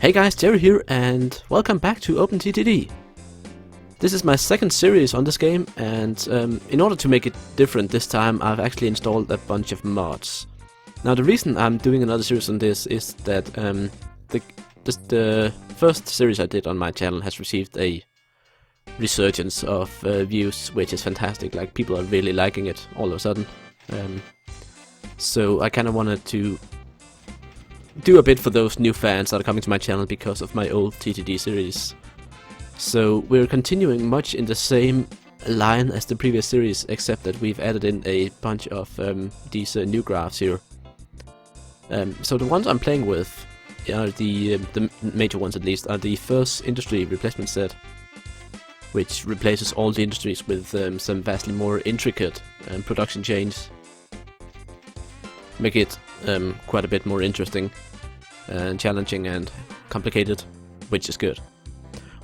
Hey guys, Jerry here, and welcome back to OpenTTD. This is my second series on this game, and in order to make it different this time, I've actually installed a bunch of mods. Now the reason I'm doing another series on this is that the first series I did on my channel has received a resurgence of views, which is fantastic. Like, people are really liking it all of a sudden. So I kind of wanted to do a bit for those new fans that are coming to my channel because of my old TTD series. So we're continuing much in the same line as the previous series, except that we've added in a bunch of these NewGRFs here. So the ones I'm playing with are the major ones, at least, are the FIRS industry replacement set, which replaces all the industries with some vastly more intricate production chains. Make it quite a bit more interesting and challenging and complicated, which is good.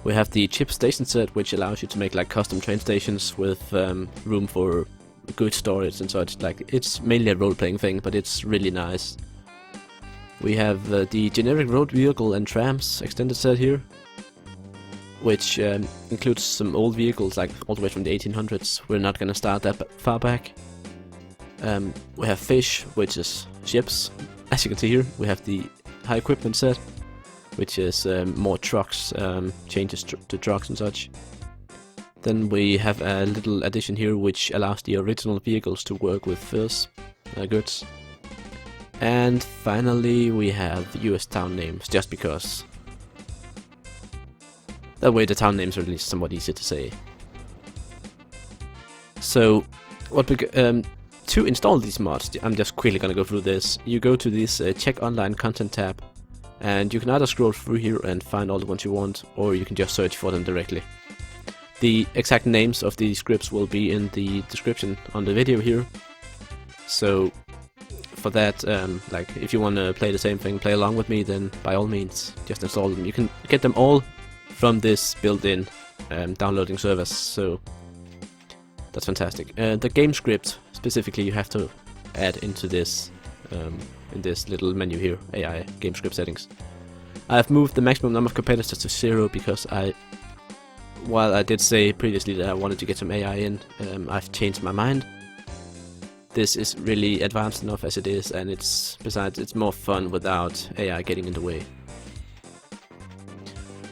We have the chip station set, which allows you to make like custom train stations with room for good storage and such. Like, it's mainly a role-playing thing, but it's really nice. We have the generic road vehicle and trams extended set here, which includes some old vehicles, like all the way from the 1800s. We're not gonna start that far back. We have fish, which is ships, as you can see here. We have the high equipment set, which is more trucks, changes to trucks and such. Then we have a little addition here which allows the original vehicles to work with FIRS goods. And finally we have US town names, just because that way the town names are at least somewhat easy to say. So what we to install these mods, I'm just quickly gonna go through this. You go to this check online content tab, and you can either scroll through here and find all the ones you want, or you can just search for them directly. The exact names of these scripts will be in the description on the video here. So for that, like, if you want to play the same thing, play along with me, then by all means just install them. You can get them all from this built-in downloading service, so that's fantastic. The Gamescript specifically you have to add into this in this little menu here, AI Gamescript settings. I have moved the maximum number of competitors to 0 because while I did say previously that I wanted to get some AI in, I've changed my mind. This is really advanced enough as it is, and besides it's more fun without AI getting in the way.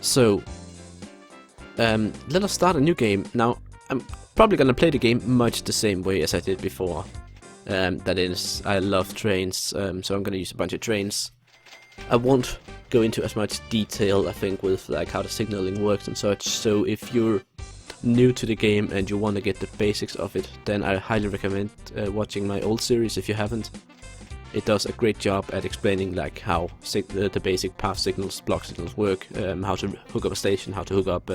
So let us start a new game. Now I'm probably gonna play the game much the same way as I did before. That is, I love trains, so I'm gonna use a bunch of trains. I won't go into as much detail, I think, with like how the signaling works and such. So if you're new to the game and you want to get the basics of it, then I highly recommend watching my old series if you haven't. It does a great job at explaining like how the basic path signals, block signals work, how to hook up a station, how to hook up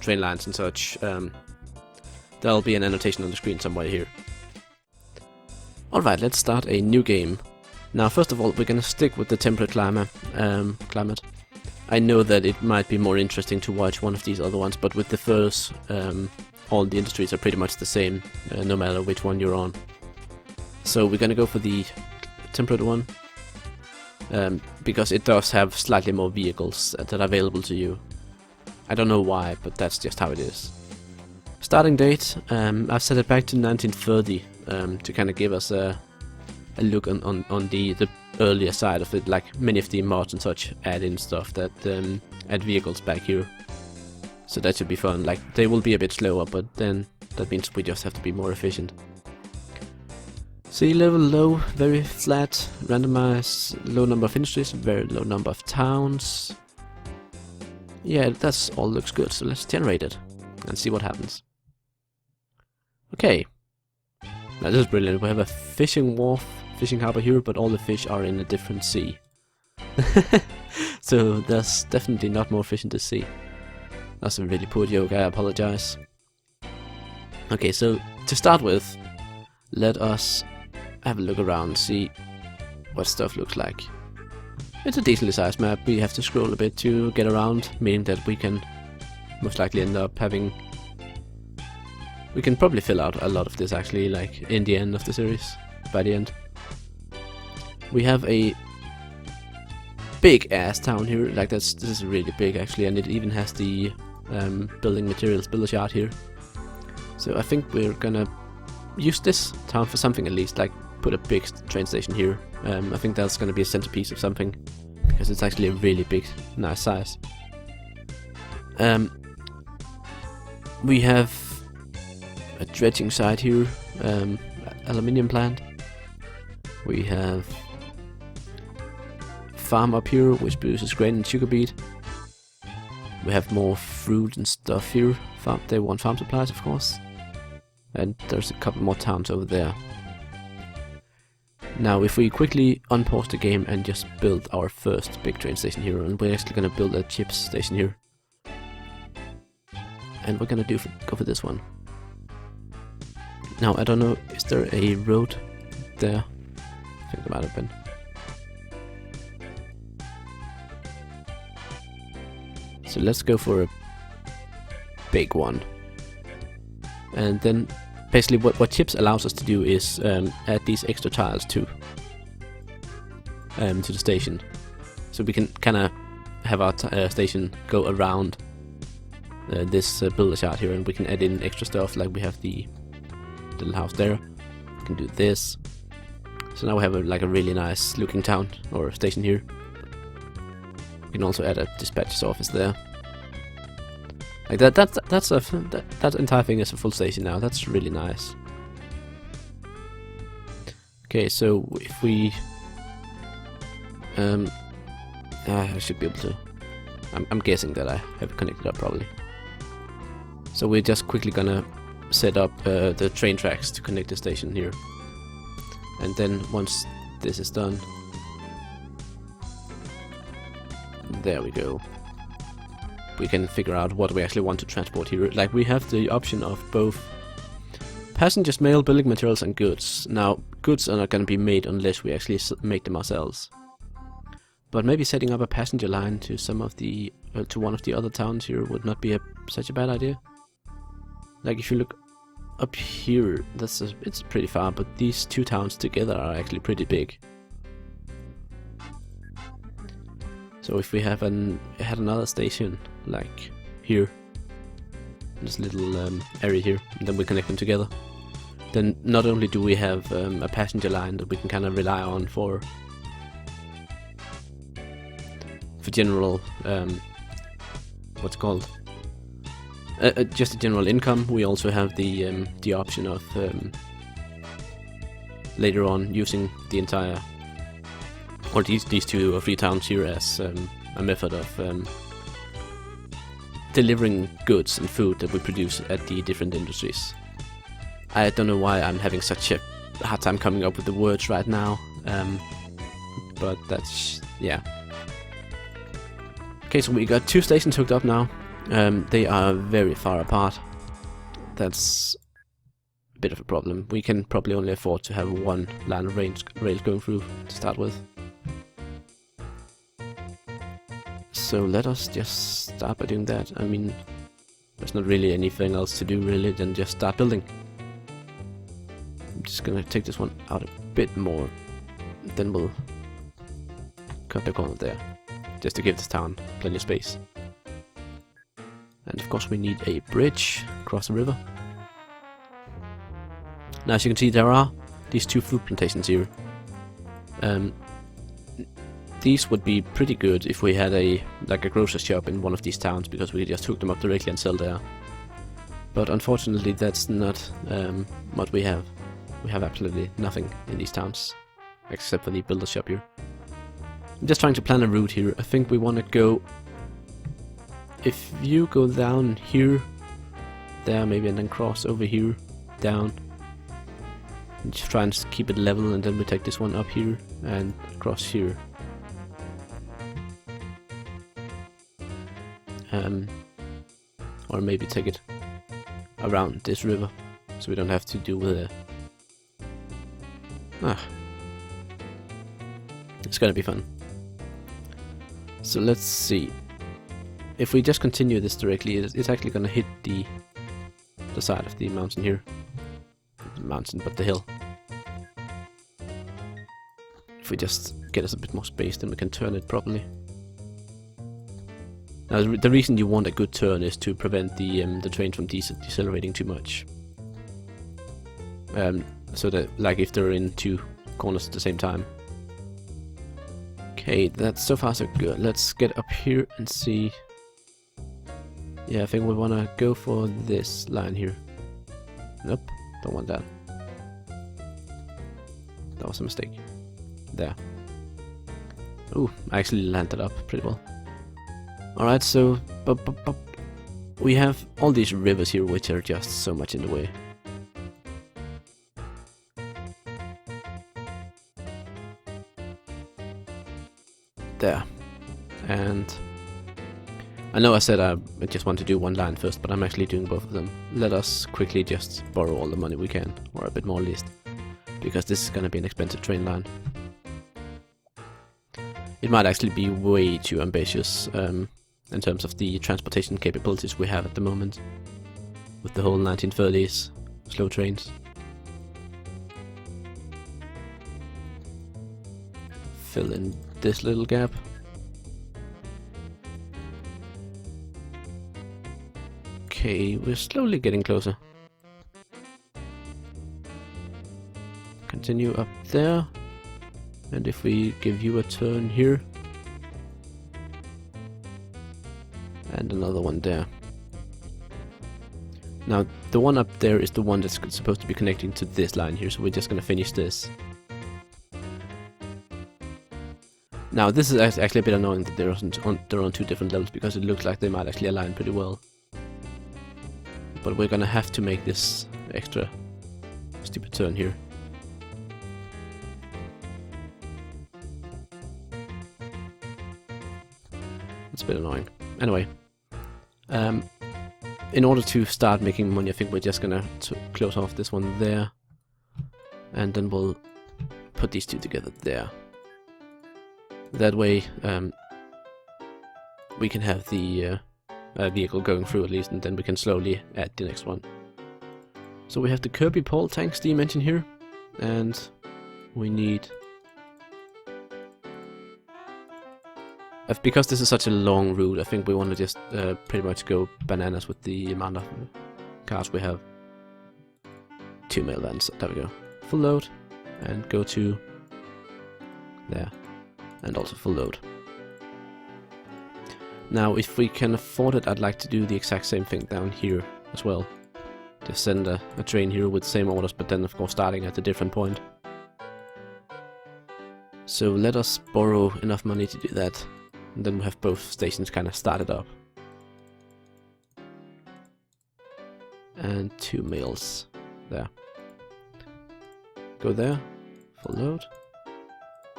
train lines and such. There'll be an annotation on the screen somewhere here. Alright, let's start a new game. Now, first of all, we're gonna stick with the temperate climate. I know that it might be more interesting to watch one of these other ones, but with the FIRS, all the industries are pretty much the same, no matter which one you're on. So we're gonna go for the temperate one, because it does have slightly more vehicles that are available to you. I don't know why, but that's just how it is. Starting date, I've set it back to 1930 to kind of give us a look on the earlier side of it. Like, many of the mods and such add in stuff that add vehicles back here. So that should be fun. Like, they will be a bit slower, but then that means we just have to be more efficient. Sea level low, very flat, randomized, low number of industries, very low number of towns. Yeah, that's all looks good, so let's generate it and see what happens. Okay, now this is brilliant. We have a fishing wharf, fishing harbor here, but all the fish are in a different sea. So there's definitely not more fish in the sea. That's a really poor joke, I apologize. Okay, so to start with, let us have a look around, see what stuff looks like. It's a decently sized map. We have to scroll a bit to get around, meaning that we can most likely end up having... We can probably fill out a lot of this actually, like in the end of the series, by the end. We have a big ass town here. Like this is really big actually, and it even has the building materials builder's yard here. So I think we're gonna use this town for something at least, like put a big train station here. I think that's gonna be a centerpiece of something, because it's actually a really big, nice size. We have a dredging site here, aluminium plant. We have farm up here which produces grain and sugar beet. We have more fruit and stuff here. They want farm supplies, of course. And there's a couple more towns over there. Now if we quickly unpause the game and just build our first big train station here, and we're actually gonna build a chips station here. And we're gonna go for this one. Now I don't know, is there a road there? I think there might have been. So let's go for a big one. And then basically what chips allows us to do is add these extra tiles to the station. So we can kind of have our station go around this builder's yard here, and we can add in extra stuff, like we have the little house there. We can do this. So now we have like a really nice looking town or station here. We can also add a dispatcher's office there. Like that entire thing is a full station now. That's really nice. Okay, so if we I should be able to. I'm guessing that I have it connected up probably. So we're just quickly gonna set up the train tracks to connect the station here. And then once this is done, there we go. We can figure out what we actually want to transport here. Like we have the option of both passengers, mail, building materials, and goods. Now, goods are not going to be made unless we actually make them ourselves. But maybe setting up a passenger line to some of the to one of the other towns here would not be such a bad idea. Like if you look up here, it's pretty far, but these two towns together are actually pretty big. So if we had another station like here, this little area here, and then we connect them together, then not only do we have a passenger line that we can kind of rely on for general what's it called, just a general income. We also have the option of later on using the entire, or these 2 or 3 towns here as a method of delivering goods and food that we produce at the different industries. I don't know why I'm having such a hard time coming up with the words right now, but that's, yeah. Okay, so we got 2 stations hooked up now. They are very far apart. That's a bit of a problem. We can probably only afford to have 1 line of rails going through to start with. So let us just start by doing that. I mean, there's not really anything else to do really than just start building. I'm just gonna take this one out a bit more, then we'll cut the corner there, just to give this town plenty of space. And of course we need a bridge across the river. Now as you can see, there are these 2 fruit plantations here. These would be pretty good if we had a grocery shop in one of these towns, because we could just hook them up directly and sell there. But unfortunately that's not what we have. We have absolutely nothing in these towns, except for the builder shop here. I'm just trying to plan a route here. I think we want to go, if you go down here, there maybe, and then cross over here, down, and just try and keep it level, and then we take this one up here and across here. Or maybe take it around this river, so we don't have to do with it's gonna be fun. So let's see. If we just continue this directly, it's actually gonna hit the side of the mountain here. Not the mountain, but the hill. If we just get us a bit more space, then we can turn it properly. Now, the reason you want a good turn is to prevent the train from decelerating too much. So that, like, if they're in two corners at the same time. Okay, that's so far so good. Let's get up here and see. Yeah, I think we wanna go for this line here. Nope, don't want that. That was a mistake. There. Ooh, I actually landed up pretty well. Alright, so we have all these rivers here which are just so much in the way. There. And I know I said I just want to do one line first, but I'm actually doing both of them. Let us quickly just borrow all the money we can, or a bit more at least, because this is gonna be an expensive train line. It might actually be way too ambitious in terms of the transportation capabilities we have at the moment, with the whole 1930s slow trains. Fill in this little gap. Okay, we're slowly getting closer. Continue up there. And if we give you a turn here. And another one there. Now, the one up there is the one that's supposed to be connecting to this line here, so we're just gonna finish this. Now, this is actually a bit annoying that they're on two different levels, because it looks like they might actually align pretty well. But we're gonna have to make this extra stupid turn here. It's a bit annoying. Anyway, in order to start making money, I think we're just gonna close off this one there, and then we'll put these two together there. That way, we can have the vehicle going through at least, and then we can slowly add the next one. So we have the Kirby pole tank steam engine here, and we need... Because this is such a long route, I think we want to just pretty much go bananas with the amount of cars we have. 2 mail vans, there we go. Full load, and go to there, and also full load. Now, if we can afford it, I'd like to do the exact same thing down here as well. Just send a train here with the same orders, but then of course starting at a different point. So let us borrow enough money to do that. And then we have both stations kind of started up. And 2 mails there. Go there, full load,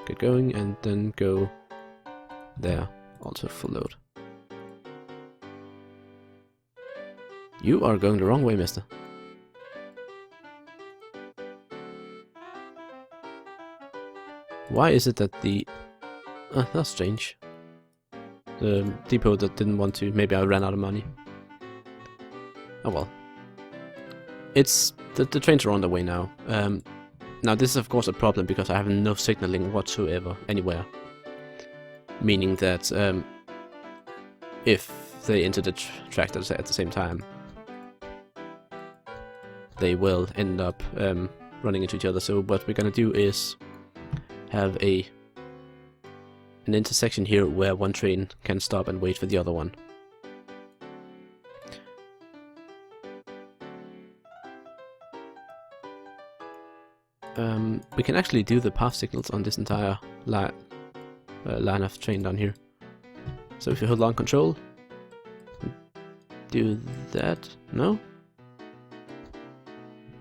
get going, and then go there, also full load. You are going the wrong way, mister. Why is it that the... that's strange. The depot that didn't want to... Maybe I ran out of money. Oh well. It's... The trains are on their way now. Now this is of course a problem because I have no signaling whatsoever anywhere. Meaning that if they enter the track at the same time, they will end up running into each other. So what we're gonna do is have an intersection here where one train can stop and wait for the other one. We can actually do the path signals on this entire line of train down here. So if you hold on control, do that. No?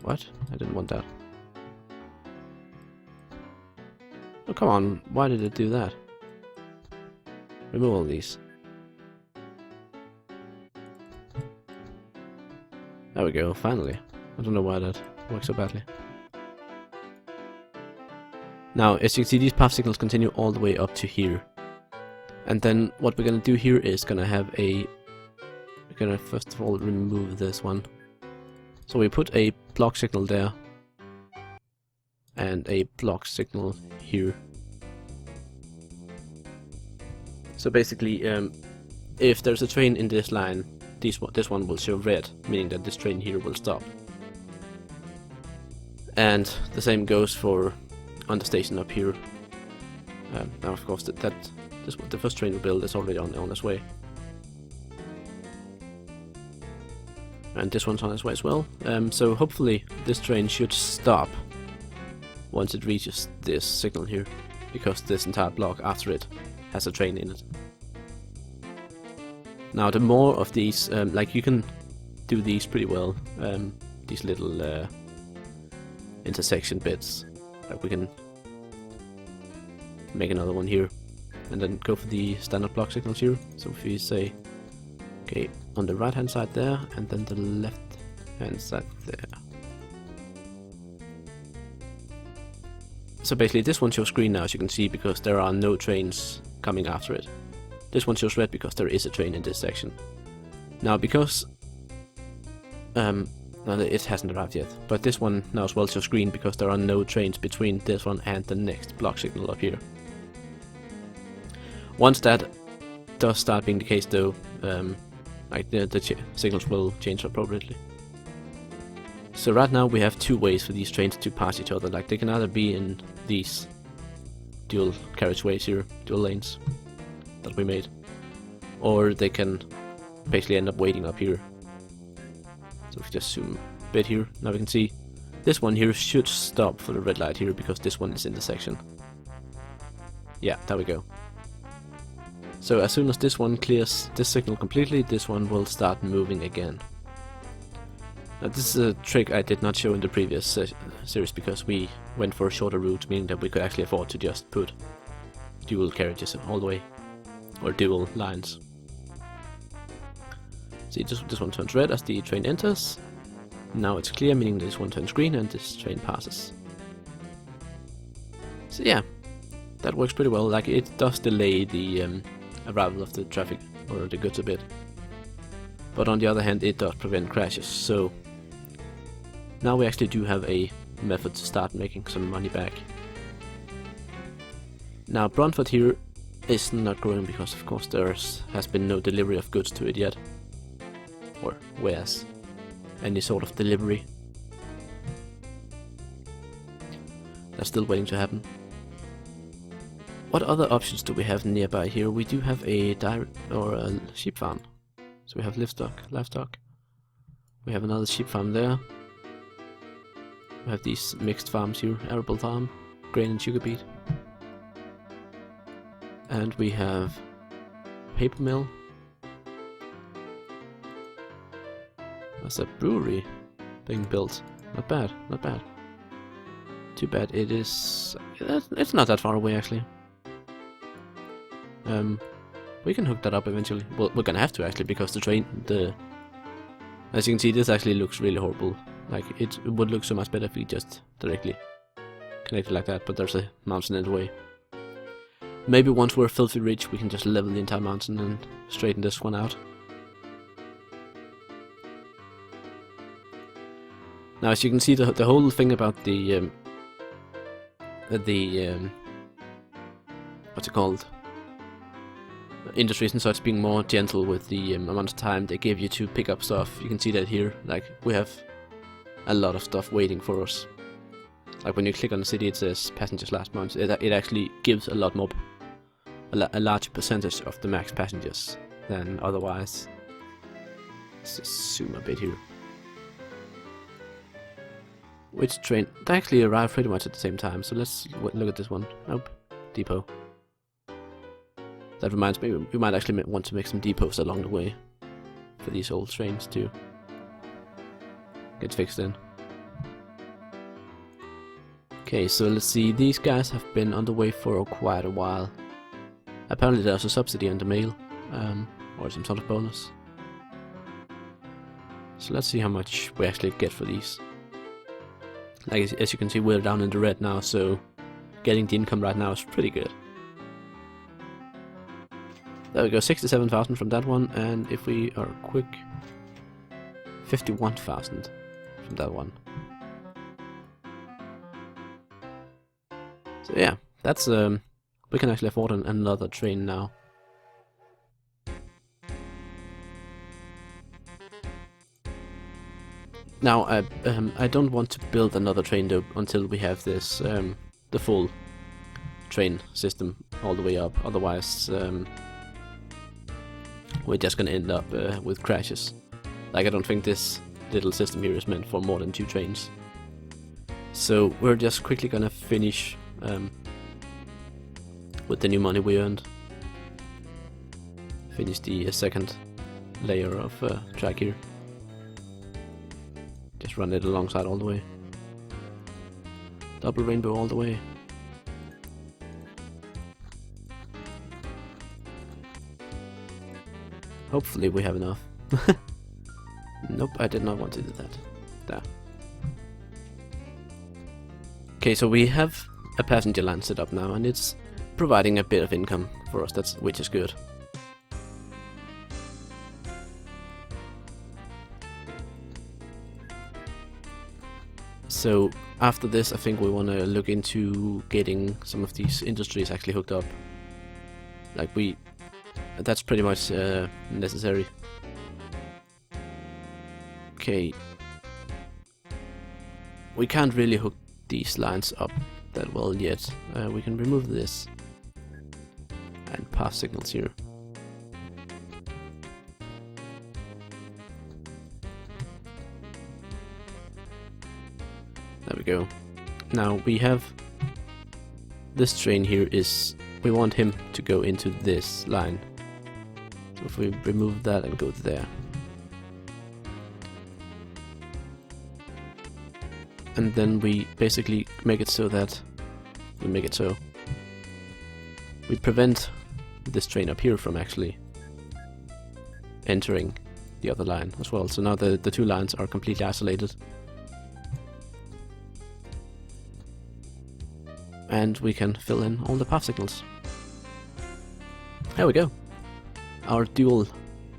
What? I didn't want that. Oh, come on. Why did it do that? Remove all these. There we go, finally. I don't know why that works so badly. Now, as you can see, these path signals continue all the way up to here. And then what we're gonna do here is gonna have a... We're gonna first of all remove this one. So we put a block signal there. And a block signal here. So basically, if there's a train in this line, this one will show red, meaning that this train here will stop. And the same goes for on the station up here. Now of course the first train we build is already on its way. And this one's on its way as well. So hopefully this train should stop once it reaches this signal here, because this entire block after it has a train in it. Now the more of these, like you can do these pretty well, these little intersection bits. Like we can make another one here and then go for the standard block signals here. So if we say, okay, on the right hand side there and then the left hand side there. So basically this one shows green now, as you can see, because there are no trains coming after it. This one shows red because there is a train in this section. Now because it hasn't arrived yet, but this one now as well shows green because there are no trains between this one and the next block signal up here. Once that does start being the case though, like the signals will change appropriately. So right now we have two ways for these trains to pass each other. Like they can either be in these dual carriageways here, dual lanes that we made, or they can basically end up waiting up here. So if we just zoom a bit here, now we can see this one here should stop for the red light here because this one is in the section. Yeah, there we go. So as soon as this one clears this signal completely, this one will start moving again. Now this is a trick I did not show in the previous series because we went for a shorter route, meaning that we could actually afford to just put dual carriages all the way, or dual lines. See, this one turns red as the train enters. Now it's clear, meaning this one turns green and this train passes. So yeah, that works pretty well. Like it does delay the arrival of the traffic or the goods a bit, but on the other hand it does prevent crashes. So now we actually do have a method to start making some money back. Now Brunford here is not growing because of course there has been no delivery of goods to it yet, or wares, any sort of delivery. That's still waiting to happen. What other options do we have nearby here? We do have a a sheep farm. So we have livestock. We have another sheep farm there. We have these mixed farms here, arable farm, grain and sugar beet. And we have paper mill. That's a brewery being built. Not bad, not bad. Too bad it is... it's not that far away actually. We can hook that up eventually. Well, we're gonna have to actually, because the train, as you can see, this actually looks really horrible. Like it would look so much better if we just directly connected like that, but there's a mountain in the way. Maybe once we're filthy rich, we can just level the entire mountain and straighten this one out. Now, as you can see, the whole thing about the what's it called? Industries and such being more gentle with the amount of time they give you to pick up stuff. You can see that here. Like we have a lot of stuff waiting for us. Like when you click on the city, it says passengers last month. It actually gives a lot more, a larger percentage of the max passengers than otherwise. Let's just zoom a bit here. Which train? They actually arrived pretty much at the same time. So let's look at this one. Nope, depot. That reminds me, we might actually want to make some depots along the way for these old trains to get fixed in. Okay, so let's see, these guys have been on the way for quite a while. Apparently there's a subsidy on the mail, or some sort of bonus. So let's see how much we actually get for these. Like, as you can see, we're down in the red now, so getting the income right now is pretty good. There we go, 67,000 from that one, and if we are quick, 51,000 from that one. So yeah, that's we can actually afford another train now. Now, I don't want to build another train though until we have this the full train system all the way up. Otherwise, we're just gonna end up with crashes. Like, I don't think this little system here is meant for more than 2 trains. So we're just quickly gonna finish with the new money we earned. Finish the second layer of track here. Just run it alongside all the way. Double rainbow all the way. Hopefully we have enough. Nope, I did not want to do that. There. Okay, so we have a passenger line set up now, and it's providing a bit of income for us, which is good. So after this, I think we want to look into getting some of these industries actually hooked up. Like, that's pretty much necessary. Okay, we can't really hook these lines up that well yet. We can remove this and pass signals here. There we go. Now we have this train here we want him to go into this line. So if we remove that and go there. And then we basically make it so that we prevent this train up here from actually entering the other line as well. So now the 2 lines are completely isolated. And we can fill in all the path signals. There we go. Our dual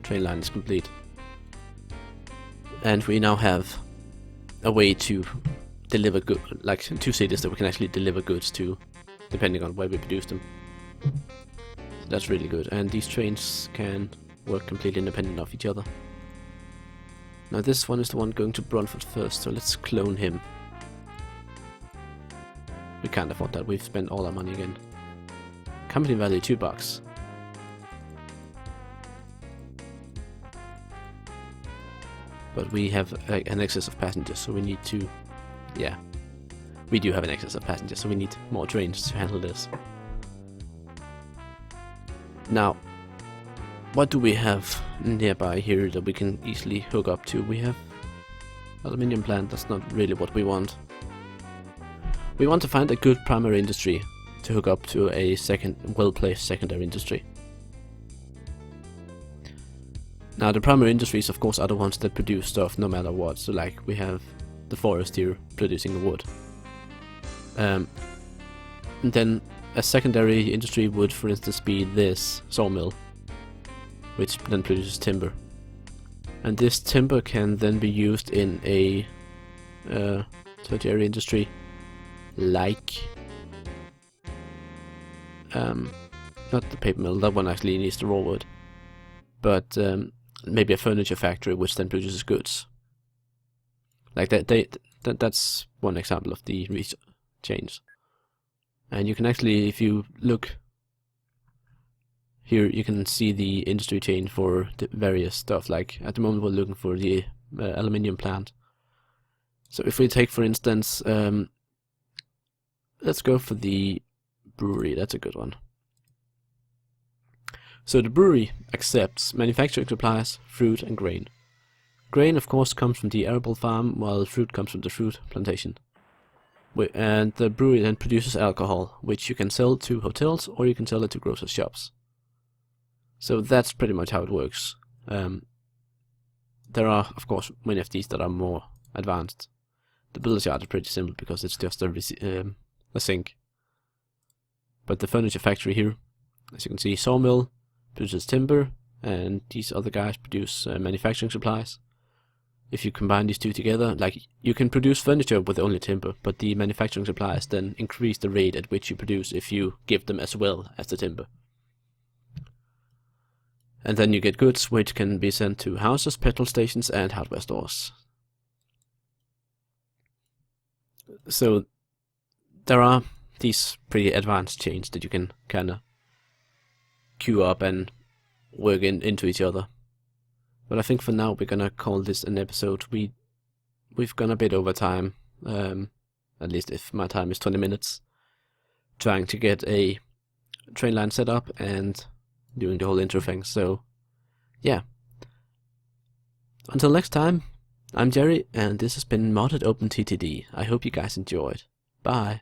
train line is complete. And we now have a way to deliver like 2 cities that we can actually deliver goods to, depending on where we produce them. So that's really good, and these trains can work completely independent of each other. Now this one is the one going to Brunford first, so let's clone him. We can't afford that, we've spent all our money again. Company value $2. But we have an excess of passengers, so we need to... Yeah, we do have an excess of passengers, so we need more trains to handle this. Now, what do we have nearby here that we can easily hook up to? We have aluminium plant, that's not really what we want. We want to find a good primary industry to hook up to a well-placed secondary industry. Now the primary industries, of course, are the ones that produce stuff no matter what. So like we have the forest here producing the wood. And then a secondary industry would, for instance, be this sawmill, which then produces timber. And this timber can then be used in a tertiary industry, like not the paper mill. That one actually needs the raw wood, but maybe a furniture factory which then produces goods. Like that's one example of the research chains. And you can actually, if you look here, you can see the industry chain for the various stuff. Like at the moment we're looking for the aluminium plant. So if we take, for instance, let's go for the brewery. That's a good one. So the brewery accepts manufacturing supplies, fruit and grain. Grain, of course, comes from the arable farm, while fruit comes from the fruit plantation. And the brewery then produces alcohol, which you can sell to hotels or you can sell it to grocers' shops. So that's pretty much how it works. There are, of course, many of these that are more advanced. The builder's yard is pretty simple because it's just a sink. But the furniture factory here, as you can see, sawmill produces timber, and these other guys produce manufacturing supplies. If you combine these two together, like you can produce furniture with only timber, but the manufacturing supplies then increase the rate at which you produce if you give them as well as the timber. And then you get goods which can be sent to houses, petrol stations and hardware stores. So there are these pretty advanced chains that you can kind of queue up and work into each other. But I think for now we're gonna call this an episode. We've gone a bit over time, at least if my time is 20 minutes, trying to get a train line set up and doing the whole intro thing. So yeah, until next time, I'm Jerry, and this has been Modded OpenTTD. I hope you guys enjoyed. Bye.